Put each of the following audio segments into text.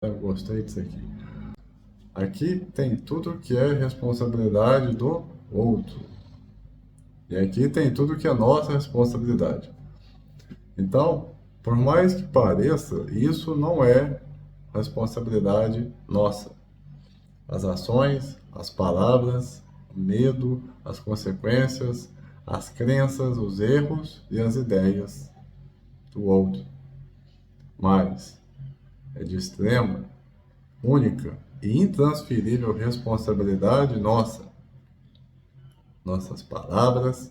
Eu gostei disso aqui. Aqui tem tudo que é responsabilidade do outro. E aqui tem tudo que é nossa responsabilidade. Então, por mais que pareça, isso não é responsabilidade nossa. As ações, as palavras, o medo, as consequências, as crenças, os erros e as ideias do outro. Mas é de extrema, única e intransferível responsabilidade nossa. Nossas palavras,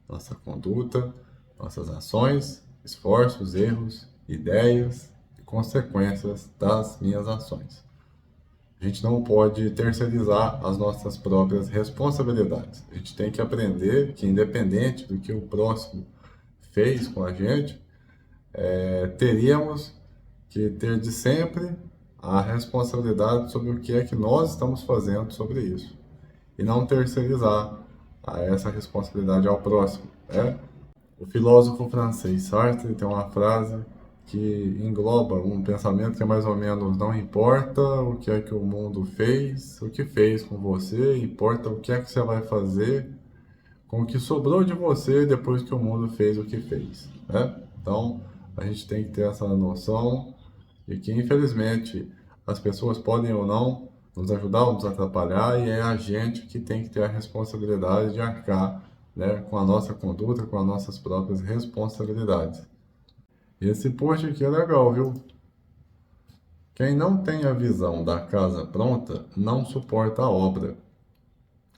nossa conduta, nossas ações, esforços, erros, ideias e consequências das minhas ações. A gente não pode terceirizar as nossas próprias responsabilidades. A gente tem que aprender que, independente do que o próximo fez com a gente, teríamos que ter de sempre a responsabilidade sobre o que é que nós estamos fazendo sobre isso. E não terceirizar essa responsabilidade ao próximo. Né? O filósofo francês Sartre tem uma frase que engloba um pensamento que é mais ou menos: não importa o que é que o mundo fez, o que fez com você, importa o que é que você vai fazer com o que sobrou de você depois que o mundo fez o que fez. Né? Então, a gente tem que ter essa noção de que, infelizmente, as pessoas podem ou não nos ajudar ou nos atrapalhar, e é a gente que tem que ter a responsabilidade de arcar, né, com a nossa conduta, com as nossas próprias responsabilidades. Esse post aqui é legal, viu? Quem não tem a visão da casa pronta não suporta a obra.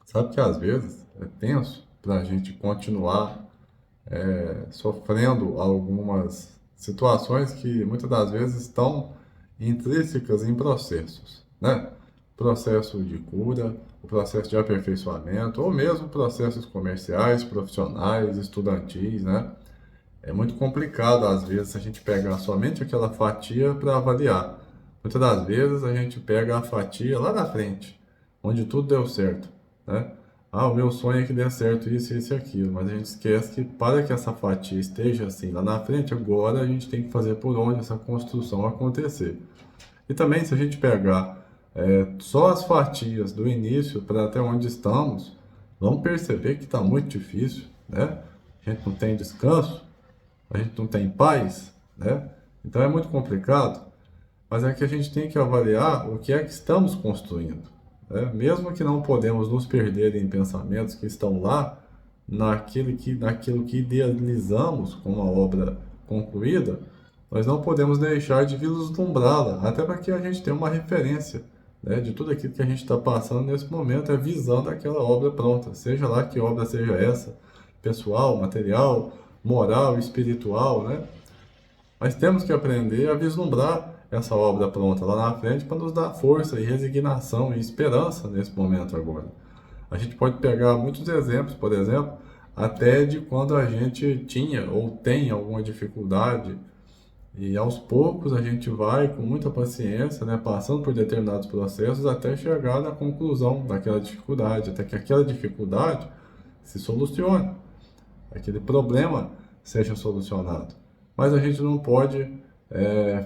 Sabe que às vezes é tenso para a gente continuar sofrendo algumas situações que muitas das vezes estão intrínsecas em processos, né? Processo de cura, o processo de aperfeiçoamento, ou mesmo processos comerciais, profissionais, estudantis, né? É muito complicado, às vezes, a gente pegar somente aquela fatia para avaliar. Muitas das vezes a gente pega a fatia lá na frente, onde tudo deu certo, né? Ah, o meu sonho é que dê certo isso, isso e aquilo, mas a gente esquece que para que essa fatia esteja assim lá na frente, agora a gente tem que fazer por onde essa construção acontecer. E também, se a gente pegar só as fatias do início para até onde estamos, vamos perceber que está muito difícil, né? A gente não tem descanso, a gente não tem paz, né? Então é muito complicado, mas é que a gente tem que avaliar o que é que estamos construindo, né? Mesmo que não podemos nos perder em pensamentos que estão lá, naquilo que idealizamos como uma obra concluída, nós não podemos deixar de vislumbrá-la, até para que a gente tenha uma referência, né, de tudo aquilo que a gente está passando nesse momento, é visando aquela obra pronta, seja lá que obra seja essa, pessoal, material, moral, espiritual, né? Mas temos que aprender a vislumbrar essa obra pronta lá na frente para nos dar força e resignação e esperança nesse momento agora. A gente pode pegar muitos exemplos, por exemplo, até de quando a gente tinha ou tem alguma dificuldade, e aos poucos a gente vai com muita paciência, né, passando por determinados processos até chegar na conclusão daquela dificuldade, até que aquela dificuldade se solucione, aquele problema seja solucionado. Mas a gente não pode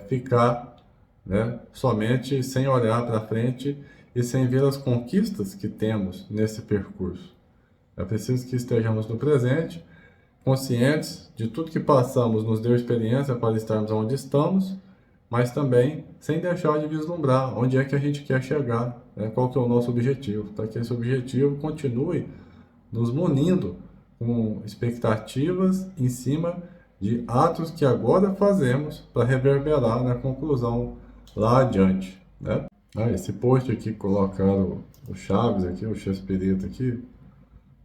ficar, né, somente sem olhar para frente e sem ver as conquistas que temos nesse percurso. É preciso que estejamos no presente, conscientes de tudo que passamos nos deu experiência para estarmos onde estamos, mas também sem deixar de vislumbrar onde é que a gente quer chegar, né? Qual que é o nosso objetivo, para que esse objetivo continue nos munindo com expectativas em cima de atos que agora fazemos para reverberar na conclusão lá adiante, né? Ah, esse post aqui colocaram o Chaves aqui, o Chespirito aqui,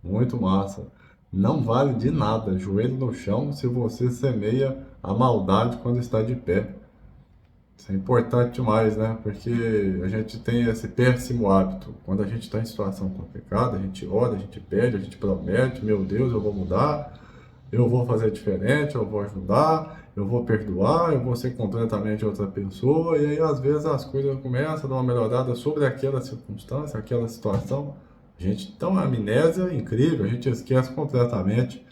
muito massa. Não vale de nada, joelho no chão, se você semeia a maldade quando está de pé. Isso é importante demais, né? Porque a gente tem esse péssimo hábito. Quando a gente está em situação complicada, a gente ora, a gente pede, a gente promete: meu Deus, eu vou mudar, eu vou fazer diferente, eu vou ajudar, eu vou perdoar, eu vou ser completamente outra pessoa. E aí, às vezes, as coisas começam a dar uma melhorada sobre aquela circunstância, aquela situação. A gente tem uma amnésia incrível, a gente esquece completamente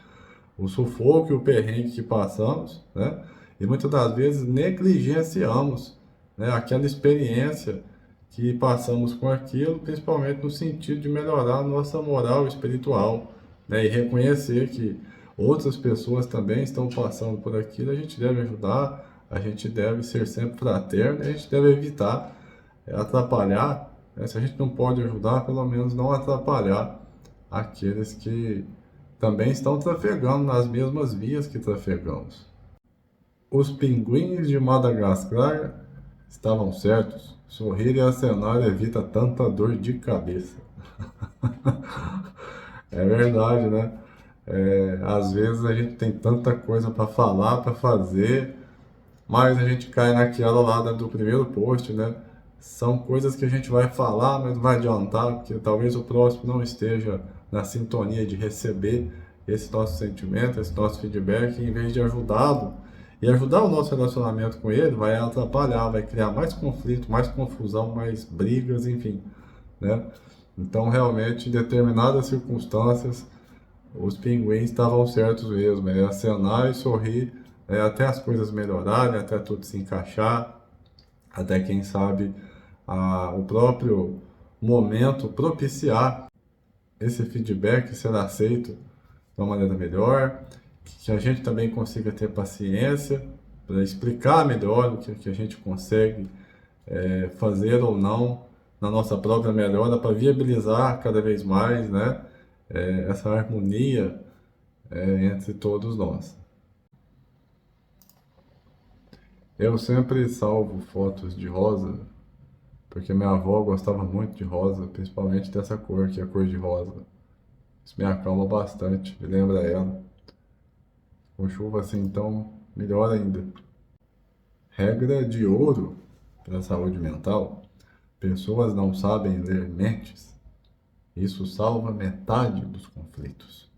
o sufoco e o perrengue que passamos, né? E muitas das vezes negligenciamos né, aquela experiência que passamos com aquilo, principalmente no sentido de melhorar a nossa moral espiritual, né, e reconhecer que outras pessoas também estão passando por aquilo, a gente deve ajudar, a gente deve ser sempre fraterno, a gente deve evitar atrapalhar, né, se a gente não pode ajudar, pelo menos não atrapalhar aqueles que também estão trafegando nas mesmas vias que trafegamos. Os pinguins de Madagascar estavam certos. Sorrir e acenar evita tanta dor de cabeça. É verdade, né? Às vezes a gente tem tanta coisa para falar, para fazer, mas a gente cai naquela lá do primeiro post, né? São coisas que a gente vai falar, mas não vai adiantar, porque talvez o próximo não esteja na sintonia de receber esse nosso sentimento, esse nosso feedback, em vez de ajudá-lo e ajudar o nosso relacionamento com ele, vai atrapalhar, vai criar mais conflito, mais confusão, mais brigas, enfim, né? Então, realmente, em determinadas circunstâncias, os pinguins estavam certos mesmo, é acenar e sorrir, até as coisas melhorarem, até tudo se encaixar, até quem sabe o próprio momento propiciar esse feedback ser aceito de uma maneira melhor, que a gente também consiga ter paciência para explicar melhor o que a gente consegue fazer ou não na nossa própria melhora para viabilizar cada vez mais, né, essa harmonia entre todos nós. Eu sempre salvo fotos de rosa, porque minha avó gostava muito de rosa, principalmente dessa cor, que é a cor de rosa. Isso me acalma bastante, me lembra ela. Com chuva assim, então, melhor ainda. Regra de ouro para a saúde mental: pessoas não sabem ler mentes. Isso salva metade dos conflitos.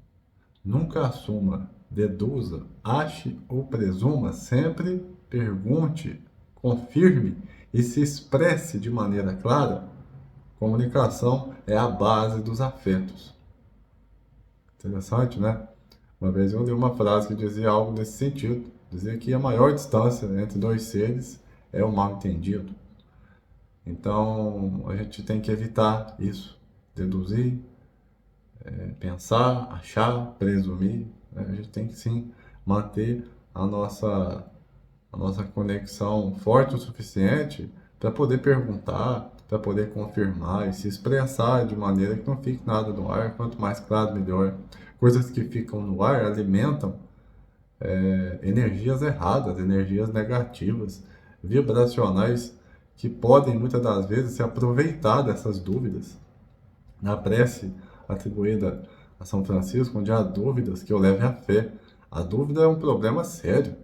Nunca assuma, deduza, ache ou presuma, sempre pergunte, confirme e se expresse de maneira clara. Comunicação é a base dos afetos. Interessante, né? Uma vez eu li uma frase que dizia algo nesse sentido. Dizia que a maior distância entre dois seres é o mal-entendido. Então, a gente tem que evitar isso. Deduzir, pensar, achar, presumir, né? A gente tem que sim manter a nossa conexão forte o suficiente para poder perguntar, para poder confirmar e se expressar de maneira que não fique nada no ar. Quanto mais claro, melhor. Coisas que ficam no ar alimentam energias erradas, energias negativas, vibracionais, que podem muitas das vezes se aproveitar dessas dúvidas. Na prece atribuída a São Francisco, onde há dúvidas, que eu leve à fé. A dúvida é um problema sério.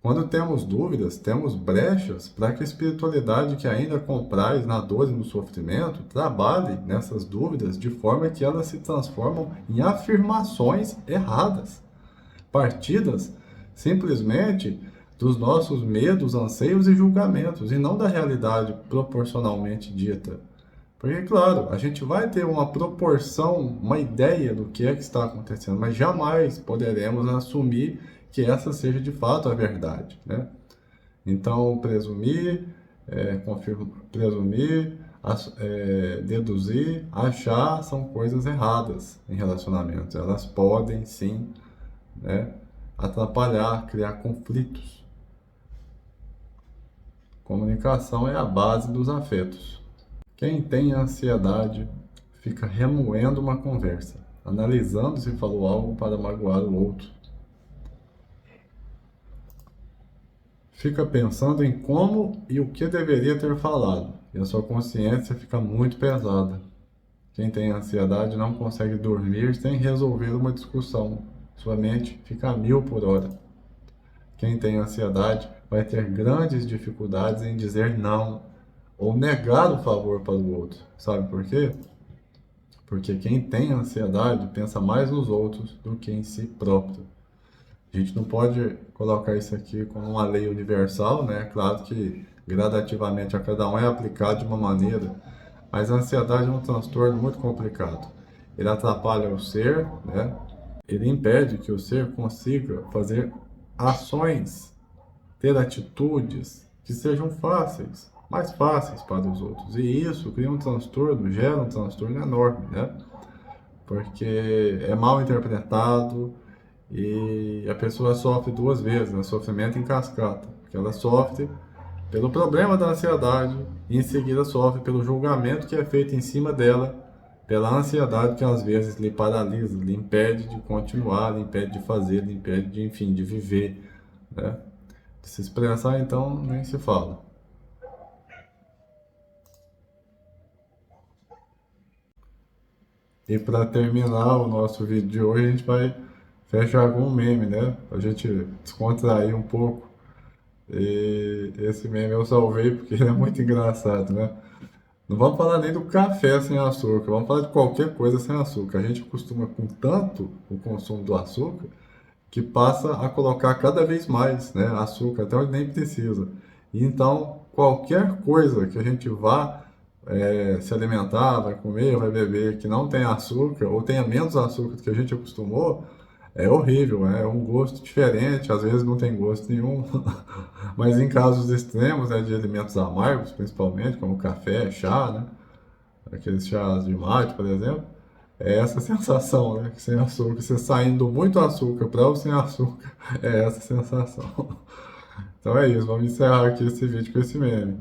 Quando temos dúvidas, temos brechas para que a espiritualidade que ainda compraz na dor e no sofrimento trabalhe nessas dúvidas de forma que elas se transformam em afirmações erradas, partidas simplesmente dos nossos medos, anseios e julgamentos, e não da realidade proporcionalmente dita. Porque, claro, a gente vai ter uma proporção, uma ideia do que é que está acontecendo, mas jamais poderemos assumir que essa seja de fato a verdade, né? Então, presumir, presumir, deduzir, achar são coisas erradas em relacionamentos. Elas podem, sim, né, atrapalhar, criar conflitos. Comunicação é a base dos afetos. Quem tem ansiedade fica remoendo uma conversa, analisando se falou algo para magoar o outro. Fica pensando em como e o que deveria ter falado, e a sua consciência fica muito pesada. Quem tem ansiedade não consegue dormir sem resolver uma discussão. Sua mente fica a 1000 por hora. Quem tem ansiedade vai ter grandes dificuldades em dizer não ou negar o favor para o outro. Sabe por quê? Porque quem tem ansiedade pensa mais nos outros do que em si próprio. A gente não pode colocar isso aqui como uma lei universal, né? Claro que gradativamente a cada um é aplicado de uma maneira, mas a ansiedade é um transtorno muito complicado. Ele atrapalha o ser, né? Ele impede que o ser consiga fazer ações, ter atitudes que sejam fáceis. mais fáceis para os outros. E isso cria um transtorno, gera um transtorno enorme, né? Porque é mal interpretado e a pessoa sofre duas vezes, né? Sofrimento em cascata, porque ela sofre pelo problema da ansiedade e em seguida sofre pelo julgamento que é feito em cima dela, pela ansiedade que às vezes lhe paralisa, lhe impede de continuar, lhe impede de fazer, lhe impede de, enfim, de viver, né? De se expressar, então, nem se fala. E para terminar o nosso vídeo de hoje, a gente vai fechar com um meme, né? A gente descontrair um pouco. E esse meme eu salvei porque ele é muito engraçado, né? Não vamos falar nem do café sem açúcar, vamos falar de qualquer coisa sem açúcar. A gente acostuma com tanto o consumo do açúcar que passa a colocar cada vez mais, né, açúcar, até onde nem precisa. E então, qualquer coisa que a gente vá se alimentar, vai comer, vai beber, que não tenha açúcar, ou tenha menos açúcar do que a gente acostumou, é horrível, é um gosto diferente, às vezes não tem gosto nenhum, mas em casos extremos, né, de alimentos amargos, principalmente, como café, chá, né, aqueles chás de mate, por exemplo, é essa sensação, né, que sem açúcar, você saindo do muito açúcar para o sem açúcar, é essa sensação. Então é isso, vamos encerrar aqui esse vídeo com esse meme.